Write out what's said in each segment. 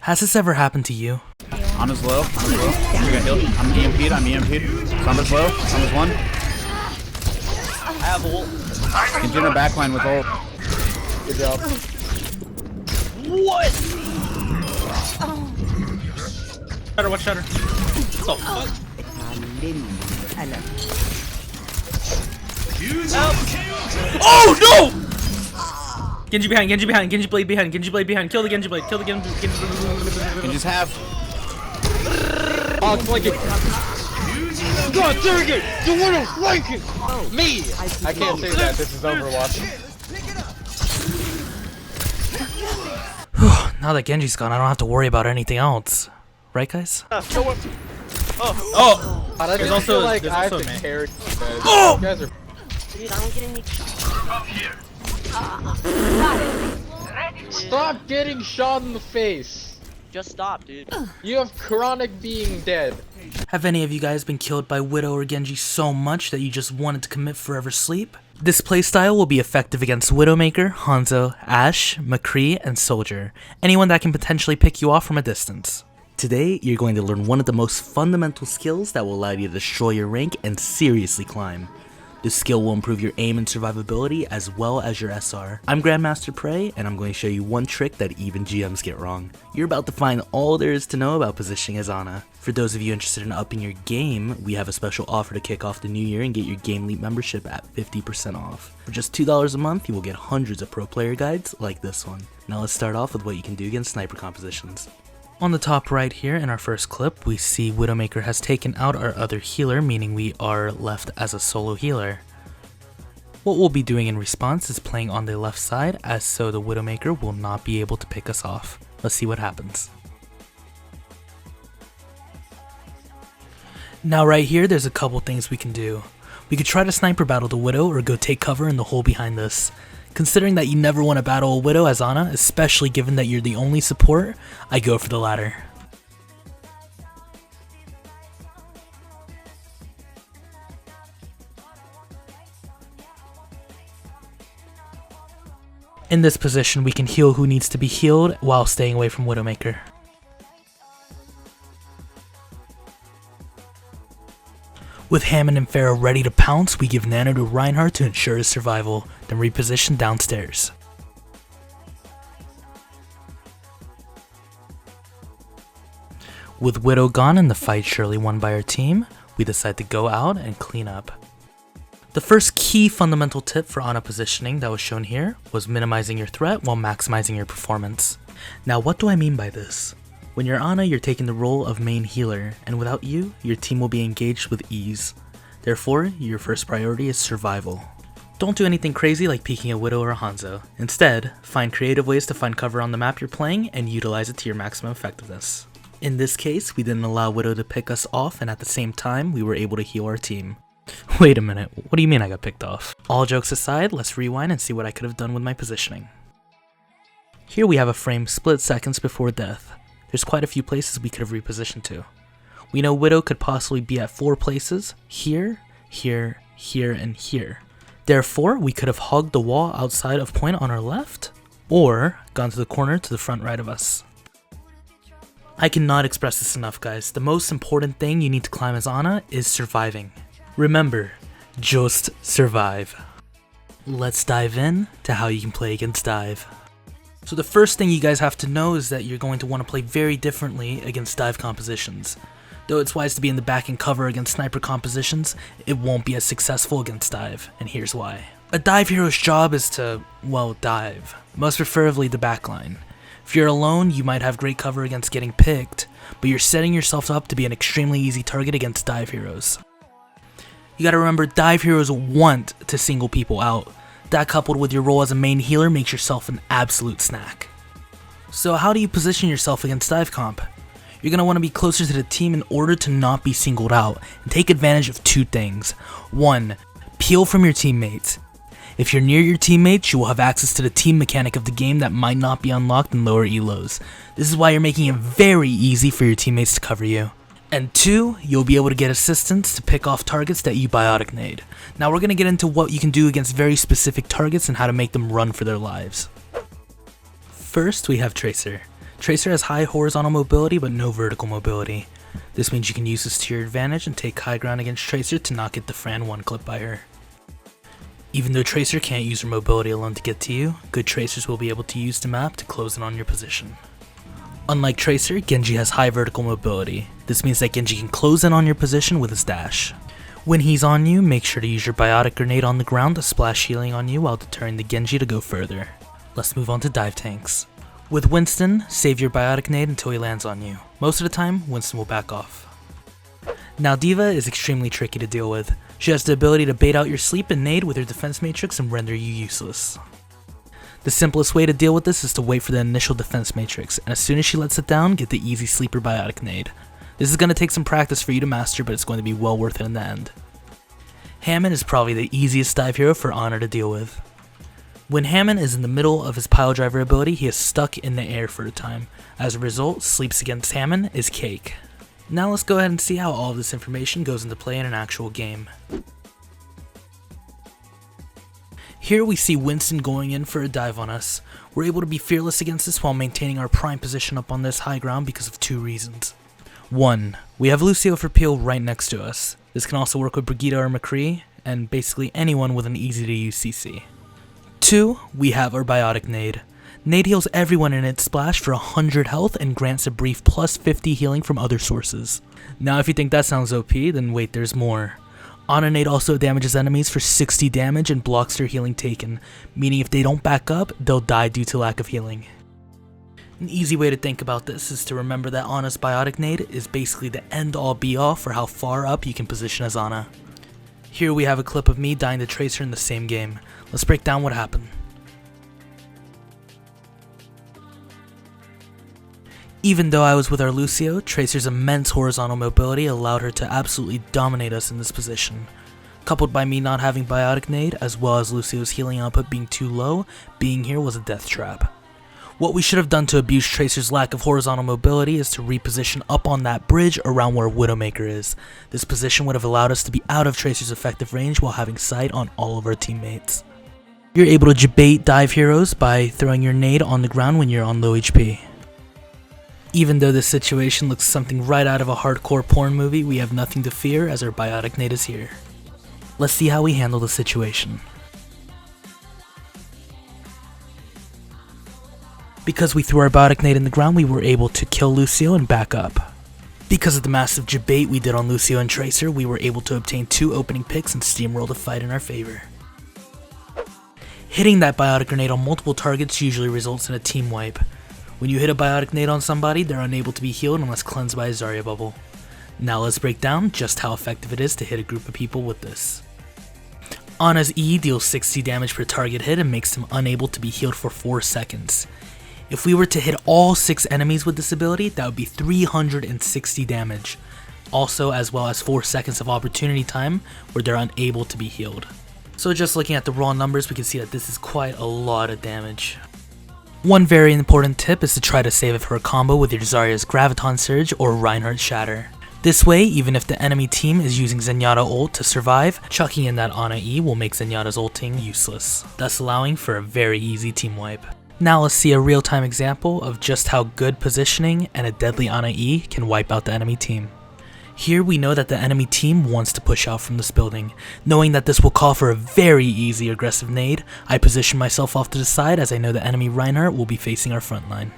Has this ever happened to you? Ana's low. We got healed. I'm EMP'd. Sombra's low. Sombra's one. I have ult. Genji in the backline with ult. Good job. What? Shutter, watch shutter. What the fuck? Oh no! Genji behind, Genji blade behind. Kill the Genji blade, Genji's half. Oh, flank it. God dang it! You wanna flank it! Me! I can't say that. This is Overwatch. Now that Genji's gone, I don't have to worry about anything else. Right, guys? Oh! I There's just also- feel like there's I have also to man. carry you guys. Oh! You guys are. Dude, I don't get any. Stop getting shot in the face. Just stop, dude. You have chronic being dead. Have any of you guys been killed by Widow or Genji so much that you just wanted to commit forever sleep? This playstyle will be effective against Widowmaker, Hanzo, Ashe, McCree, and Soldier, anyone that can potentially pick you off from a distance. Today, you're going to learn one of the most fundamental skills that will allow you to destroy your rank and seriously climb. This skill will improve your aim and survivability as well as your SR. I'm Grandmaster Prey, and I'm going to show you one trick that even GMs get wrong. You're about to find all there is to know about positioning as Ana. For those of you interested in upping your game, we have a special offer to kick off the new year and get your GameLeap membership at 50% off. For just $2 a month, you will get hundreds of pro player guides like this one. Now let's start off with what you can do against sniper compositions. On the top right here in our first clip, we see Widowmaker has taken out our other healer, meaning we are left as a solo healer. What we'll be doing in response is playing on the left side, as so the Widowmaker will not be able to pick us off. Let's see what happens. Now right here, there's a couple things we can do. We could try to sniper battle the Widow or go take cover in the hole behind this. Considering that you never want to battle a Widow as Ana, especially given that you're the only support, I go for the latter. In this position, we can heal who needs to be healed while staying away from Widowmaker. With Hammond and Pharah ready to pounce, we give Nano to Reinhardt to ensure his survival, then reposition downstairs. With Widow gone and the fight surely won by our team, we decide to go out and clean up. The first key fundamental tip for Ana positioning that was shown here was minimizing your threat while maximizing your performance. Now what do I mean by this? When you're Ana, you're taking the role of main healer, and without you, your team will be engaged with ease. Therefore, your first priority is survival. Don't do anything crazy like peeking a Widow or a Hanzo. Instead, find creative ways to find cover on the map you're playing and utilize it to your maximum effectiveness. In this case, we didn't allow Widow to pick us off, and at the same time, we were able to heal our team. Wait a minute, what do you mean I got picked off? All jokes aside, let's rewind and see what I could have done with my positioning. Here we have a frame split seconds before death. There's quite a few places we could have repositioned to. We know Widow could possibly be at 4 places, here, here, here, and here. Therefore, we could have hugged the wall outside of point on our left, or gone to the corner to the front right of us. I cannot express this enough, guys. The most important thing you need to climb as Ana is surviving. Remember, just survive. Let's dive in to how you can play against dive. So the first thing you guys have to know is that you're going to want to play very differently against dive compositions. Though it's wise to be in the back and cover against sniper compositions, it won't be as successful against dive, and here's why. A dive hero's job is to, well, dive. Most preferably the backline. If you're alone, you might have great cover against getting picked, but you're setting yourself up to be an extremely easy target against dive heroes. You gotta remember, dive heroes want to single people out. That coupled with your role as a main healer makes yourself an absolute snack. So how do you position yourself against dive comp? You're going to want to be closer to the team in order to not be singled out, and take advantage of 2 things. 1. Peel from your teammates. If you're near your teammates, you will have access to the team mechanic of the game that might not be unlocked in lower elos. This is why you're making it very easy for your teammates to cover you. And 2, you'll be able to get assistance to pick off targets that you biotic nade. Now we're going to get into what you can do against very specific targets and how to make them run for their lives. First, we have Tracer. Tracer has high horizontal mobility but no vertical mobility. This means you can use this to your advantage and take high ground against Tracer to not get the Fran 1 clip by her. Even though Tracer can't use her mobility alone to get to you, good Tracers will be able to use the map to close in on your position. Unlike Tracer, Genji has high vertical mobility. This means that Genji can close in on your position with his dash. When he's on you, make sure to use your biotic grenade on the ground to splash healing on you while deterring the Genji to go further. Let's move on to dive tanks. With Winston, save your biotic nade until he lands on you. Most of the time, Winston will back off. Now D.Va is extremely tricky to deal with. She has the ability to bait out your sleep and nade with her defense matrix and render you useless. The simplest way to deal with this is to wait for the initial defense matrix, and as soon as she lets it down, get the easy sleeper biotic nade. This is going to take some practice for you to master, but it's going to be well worth it in the end. Hammond is probably the easiest dive hero for Ana to deal with. When Hammond is in the middle of his pile driver ability, he is stuck in the air for a time. As a result, sleeps against Hammond is cake. Now let's go ahead and see how all of this information goes into play in an actual game. Here we see Winston going in for a dive on us. We're able to be fearless against this while maintaining our prime position up on this high ground because of two reasons. 1. We have Lucio for peel right next to us. This can also work with Brigitte or McCree, and basically anyone with an easy to use CC. 2. We have our biotic nade. Nade heals everyone in its splash for 100 health and grants a brief plus 50 healing from other sources. Now if you think that sounds OP, then wait, there's more. Ana nade also damages enemies for 60 damage and blocks their healing taken, meaning if they don't back up, they'll die due to lack of healing. An easy way to think about this is to remember that Ana's biotic nade is basically the end all be all for how far up you can position as Ana. Here we have a clip of me dying to Tracer in the same game. Let's break down what happened. Even though I was with our Lucio, Tracer's immense horizontal mobility allowed her to absolutely dominate us in this position. Coupled by me not having biotic nade, as well as Lucio's healing output being too low, being here was a death trap. What we should have done to abuse Tracer's lack of horizontal mobility is to reposition up on that bridge around where Widowmaker is. This position would have allowed us to be out of Tracer's effective range while having sight on all of our teammates. You're able to bait dive heroes by throwing your nade on the ground when you're on low HP. Even though this situation looks something right out of a hardcore porn movie, we have nothing to fear as our biotic nade is here. Let's see how we handle the situation. Because we threw our biotic nade in the ground, we were able to kill Lucio and back up. Because of the massive debate we did on Lucio and Tracer, we were able to obtain 2 opening picks and steamroll the fight in our favor. Hitting that biotic grenade on multiple targets usually results in a team wipe. When you hit a biotic nade on somebody, they're unable to be healed unless cleansed by a Zarya bubble. Now let's break down just how effective it is to hit a group of people with this. Ana's E deals 60 damage per target hit and makes them unable to be healed for 4 seconds. If we were to hit all 6 enemies with this ability, that would be 360 damage. Also, as well as 4 seconds of opportunity time where they're unable to be healed. So just looking at the raw numbers, we can see that this is quite a lot of damage. One very important tip is to try to save it for a combo with your Zarya's Graviton Surge or Reinhardt Shatter. This way, even if the enemy team is using Zenyatta ult to survive, chucking in that Ana E will make Zenyatta's ulting useless, thus allowing for a very easy team wipe. Now let's see a real-time example of just how good positioning and a deadly Ana E can wipe out the enemy team. Here we know that the enemy team wants to push out from this building. Knowing that this will call for a very easy aggressive nade, I position myself off to the side as I know the enemy Reinhardt will be facing our front line.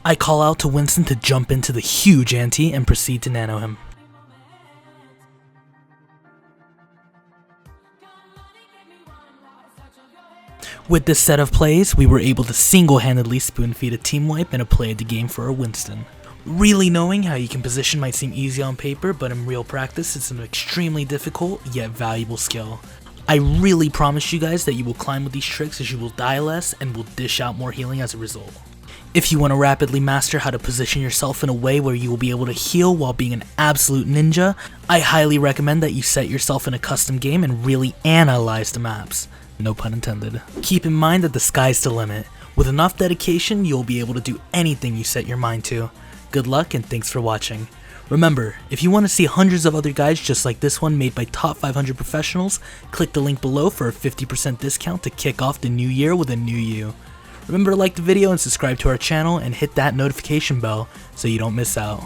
I call out to Winston to jump into the huge anti and proceed to nano him. With this set of plays, we were able to single-handedly spoon-feed a team wipe and a play of the game for our Winston. Really knowing how you can position might seem easy on paper, but in real practice it's an extremely difficult yet valuable skill. I really promise you guys that you will climb with these tricks as you will die less and will dish out more healing as a result. If you want to rapidly master how to position yourself in a way where you will be able to heal while being an absolute ninja, I highly recommend that you set yourself in a custom game and really analyze the maps. No pun intended. Keep in mind that the sky's the limit. With enough dedication, you'll be able to do anything you set your mind to. Good luck and thanks for watching. Remember, if you want to see hundreds of other guides just like this one made by top 500 professionals, click the link below for a 50% discount to kick off the new year with a new you. Remember to like the video and subscribe to our channel and hit that notification bell so you don't miss out.